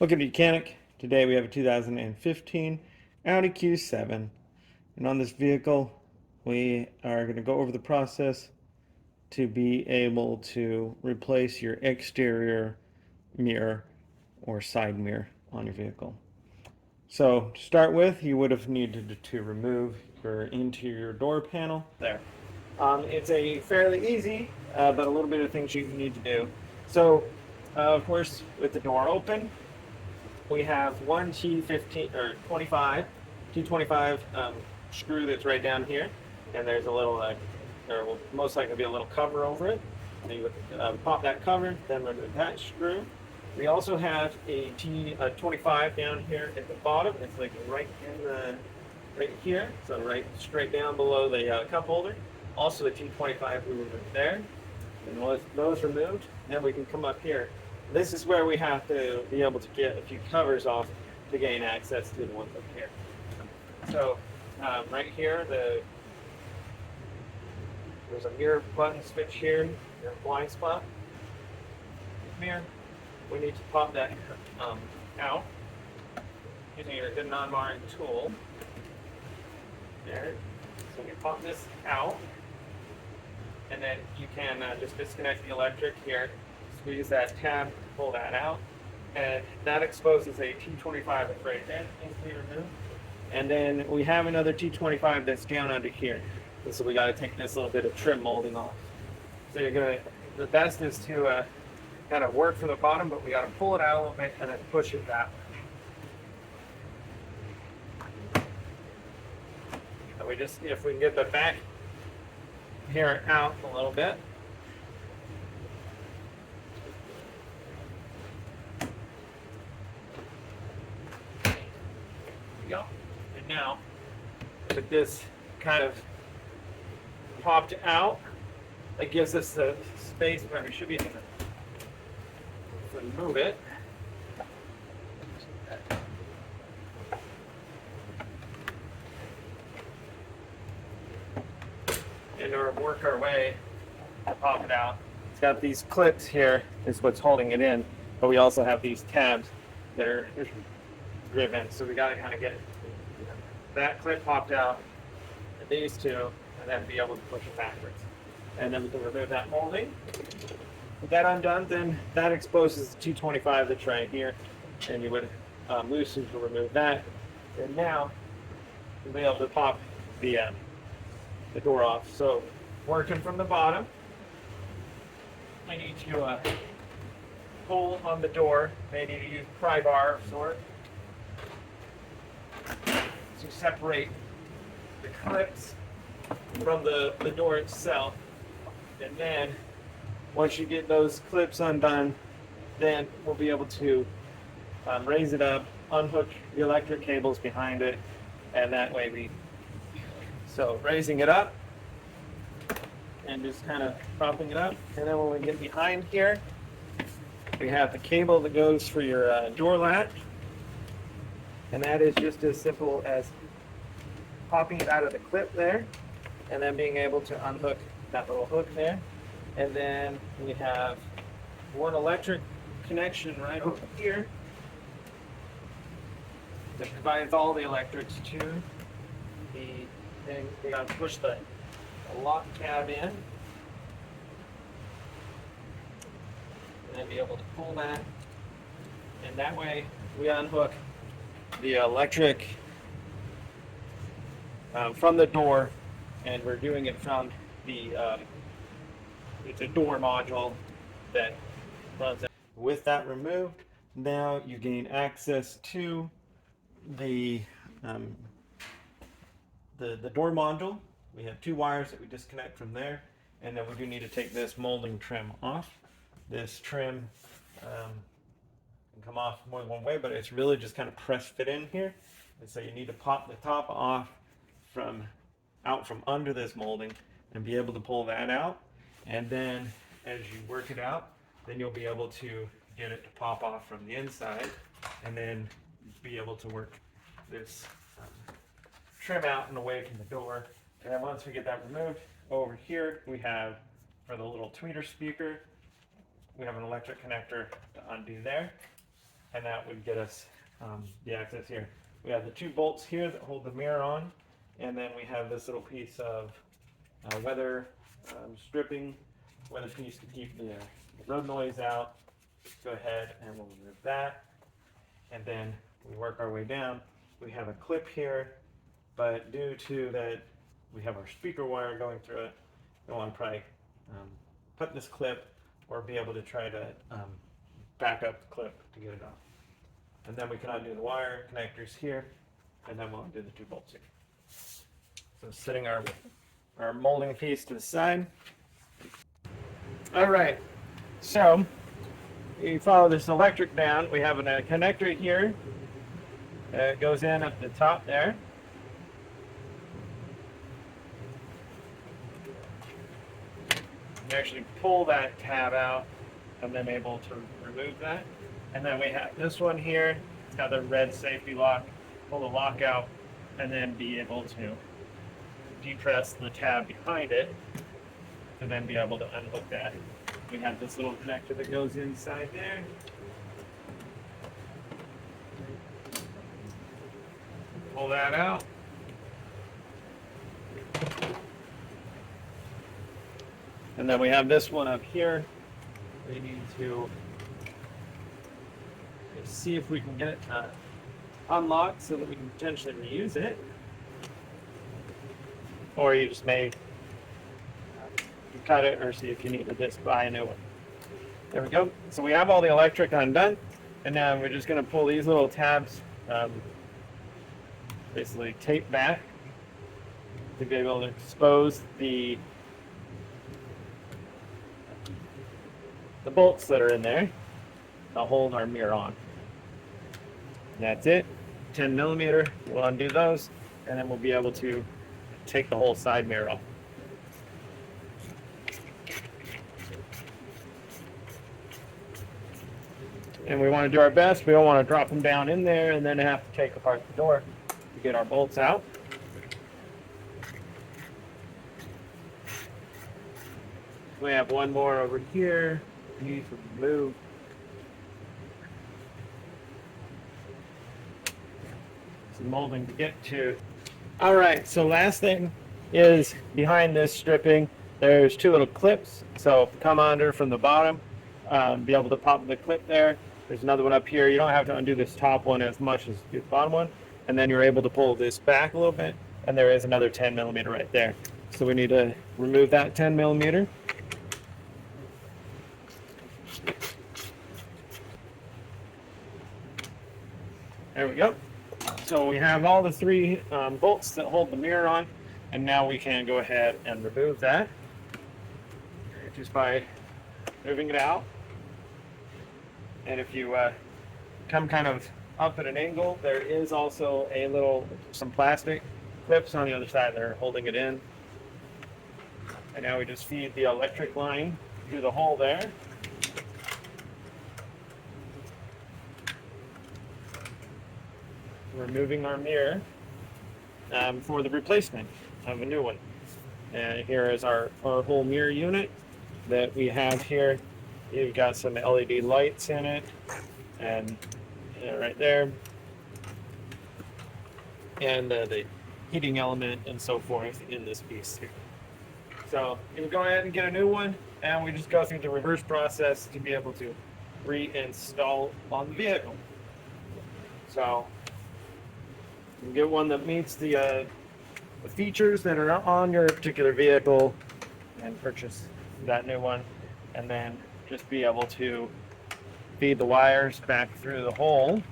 Welcome to Mechanic. Today we have a 2015 Audi Q7, and on this vehicle we are going to go over the process to be able to replace your exterior mirror or side mirror on your vehicle. So to start with, you would have needed to remove your interior door panel there. It's a fairly easy, but a little bit of things you need to do. So, of course, with the door open, we have one T15 or 25, T25 screw that's right down here, and there's a little, there will most likely be a little cover over it. So you would pop that cover, then remove that screw. We also have a T25 down here at the bottom. It's like right in the, right here, so right straight down below the cup holder. Also a T25 we removed there. And once those removed, then we can come up here. This is where we have to be able to get a few covers off to gain access to the ones up here. So right here, there's a mirror button switch here, your blind spot mirror. We need to pop that out using your non-marring tool. There. So we pop this out, and then you can just disconnect the electric here. Squeeze that tab, pull that out, and that exposes a T25 that's right there, easily removed. And then we have another T25 that's down under here. And so we got to take this little bit of trim molding off. So you're gonna, the best is to kind of work from the bottom, but we got to pull it out a little bit and then push it that way. So we just, if we can get the back here out a little bit. Go. And now, with this kind of popped out, that gives us the space where we should be able to move it. And or work our way to pop it out. It's got these clips here, is what's holding it in, but we also have these tabs that are driven, so we got to kind of get that clip popped out, and these two, and then be able to push it backwards. And then we can remove that molding. With that undone, then that exposes the T25 that's right here, and you would loosen to remove that. And now you'll be able to pop the door off. So working from the bottom, I need to pull on the door. Maybe to use pry bar of sort to separate the clips from the door itself. And then once you get those clips undone, then we'll be able to raise it up, unhook the electric cables behind it, and that way so raising it up and just kind of propping it up. And then when we get behind here, we have the cable that goes for your door latch. And that is just as simple as popping it out of the clip there, and then being able to unhook that little hook there. And then we have one electric connection right over here that provides all the electrics to the thing. We gotta push the lock tab in, and then be able to pull that. And that way we unhook the electric from the door, and we're doing it from the it's a door module that runs out. With that removed, now you gain access to the door module. We have two wires that we disconnect from there, and then we do need to take this molding trim off. This trim can come off more than one way, but it's really just kind of press fit in here. And so you need to pop the top off out from under this molding and be able to pull that out. And then as you work it out, then you'll be able to get it to pop off from the inside, and then be able to work this trim out and away from the door. And then once we get that removed, over here we have, for the little tweeter speaker, we have an electric connector to undo there. and that would get us the access here. We have the 2 bolts here that hold the mirror on, and then we have this little piece of weather stripping, weather piece to keep the road noise out. Go ahead and we'll remove that, and then we work our way down. We have a clip here, but due to that we have our speaker wire going through it, we want to probably put this clip or be able to try to back up the clip to get it off. And then we can undo the wire connectors here, and then we'll undo the 2 bolts here. So setting our molding piece to the side. All right, so you follow this electric down. We have a connector here. It goes in at the top there. You actually pull that tab out and then able to remove that. And then we have this one here. It's got the red safety lock. Pull the lock out and then be able to depress the tab behind it to then be able to unhook that. We have this little connector that goes inside there. Pull that out. And then we have this one up here. We need to see if we can get it unlocked so that we can potentially reuse it. Or you just may cut it or see if you need to just buy a new one. There we go. So we have all the electric undone, and now we're just going to pull these little tabs, basically tape back to be able to expose the bolts that are in there to hold our mirror on. And that's it. 10 millimeter. We'll undo those, and then we'll be able to take the whole side mirror off. And we want to do our best. We don't want to drop them down in there and then have to take apart the door to get our bolts out. We have one more over here. We need to remove. Some molding to get to. All right, so last thing is behind this stripping, there's 2 little clips. So come under from the bottom, be able to pop the clip there. There's another one up here. You don't have to undo this top one as much as the bottom one. And then you're able to pull this back a little bit. And there is another 10 millimeter right there. So we need to remove that 10 millimeter. There we go. So we have all the 3 bolts that hold the mirror on, and now we can go ahead and remove that just by moving it out. And if you come kind of up at an angle, there is also some plastic clips on the other side that are holding it in. And now we just feed the electric line through the hole there. Removing our mirror for the replacement of a new one. And here is our whole mirror unit that we have here. You've got some LED lights in it, and right there, and the heating element and so forth in this piece here. So you can go ahead and get a new one, and we just go through the reverse process to be able to reinstall on the vehicle. So you can get one that meets the features that are on your particular vehicle and purchase that new one, and then just be able to feed the wires back through the hole.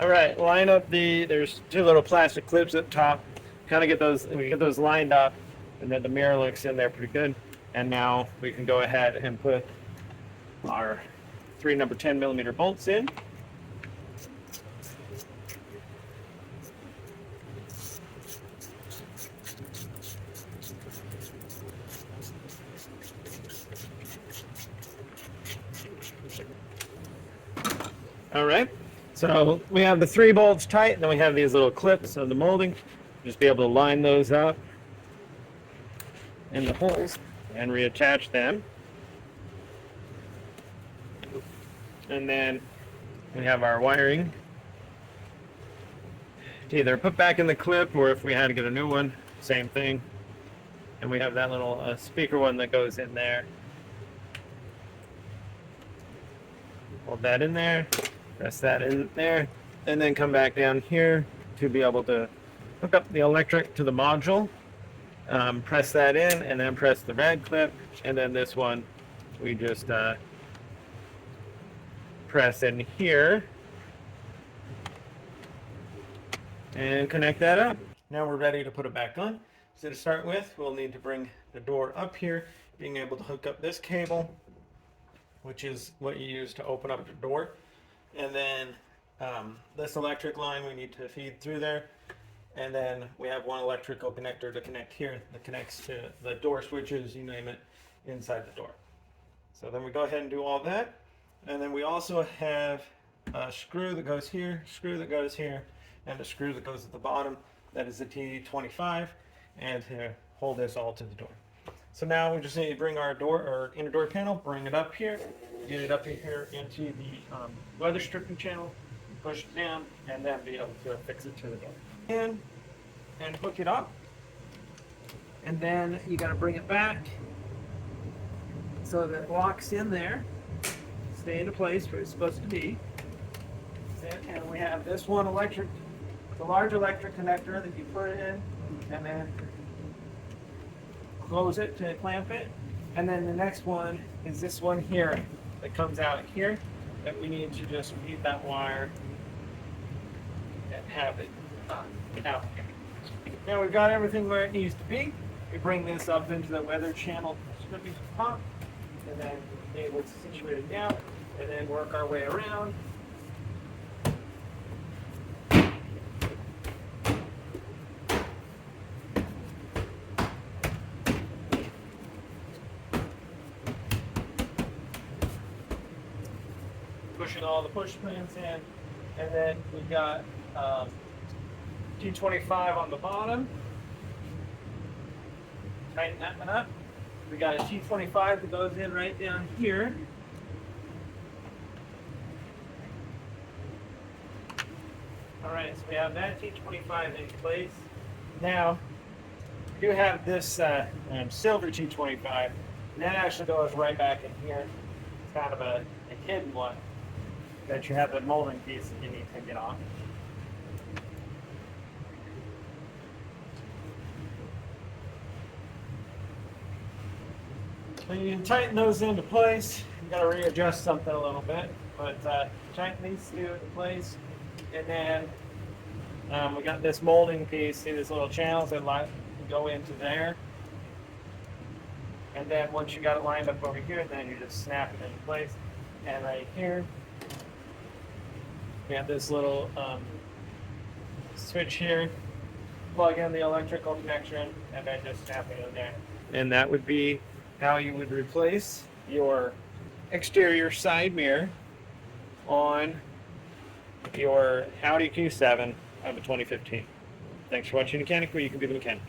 All right, line up there's 2 little plastic clips at the top. Kind of get those lined up, and then the mirror looks in there pretty good. And now we can go ahead and put our 3 number 10 millimeter bolts in. All right, So we have the 3 bolts tight, and then we have these little clips of the molding. Just be able to line those up in the holes and reattach them. And then we have our wiring to either put back in the clip, or if we had to get a new one, same thing. And we have that little speaker one that goes in there. Hold that in there, press that in there, and then come back down here to be able to hook up the electric to the module. Press that in, and then press the red clip, and then this one we just press in here and connect that up. Now we're ready to put it back on. So to start with, we'll need to bring the door up here, being able to hook up this cable, which is what you use to open up the door. And then this electric line we need to feed through there. And then we have one electrical connector to connect here that connects to the door switches, you name it, inside the door. So then we go ahead and do all that. And then we also have a screw that goes here, screw that goes here, and a screw that goes at the bottom. That is the T25, and to hold this all to the door. So now we just need to bring our door, or inner door panel, bring it up here, get it up here into the weather stripping channel, push it down, and then be able to fix it to the door. And hook it up. And then you got to bring it back so that it locks in there, stay into place where it's supposed to be. And we have this one electric, the large electric connector that you put it in, and then close it to clamp it. And then the next one is this one here that comes out here that we need to just feed that wire and have it out. Now we've got everything where it needs to be. We bring this up into the weather channel stripping pump, and then be able to situate it down, and then work our way around. Pushing all the push pins in, and then we've got T25 on the bottom. Tighten that one up. We got a T25 that goes in right down here. All right, so we have that T25 in place. Now, we do have this silver T25, and that actually goes right back in here. It's kind of a hidden one that you have the molding piece that you need to get off. So you can tighten those into place. You got to readjust something a little bit, but tighten these two into place. And then we got this molding piece. See these little channels that go into there. And then once you got it lined up over here, then you just snap it into place. And right here, we have this little switch here. Plug in the electrical connection, and then just snap it in there. And that would be how you would replace your exterior side mirror on your Audi Q7 of a 2015. Thanks for watching Mechanic, where you can be the mechanic.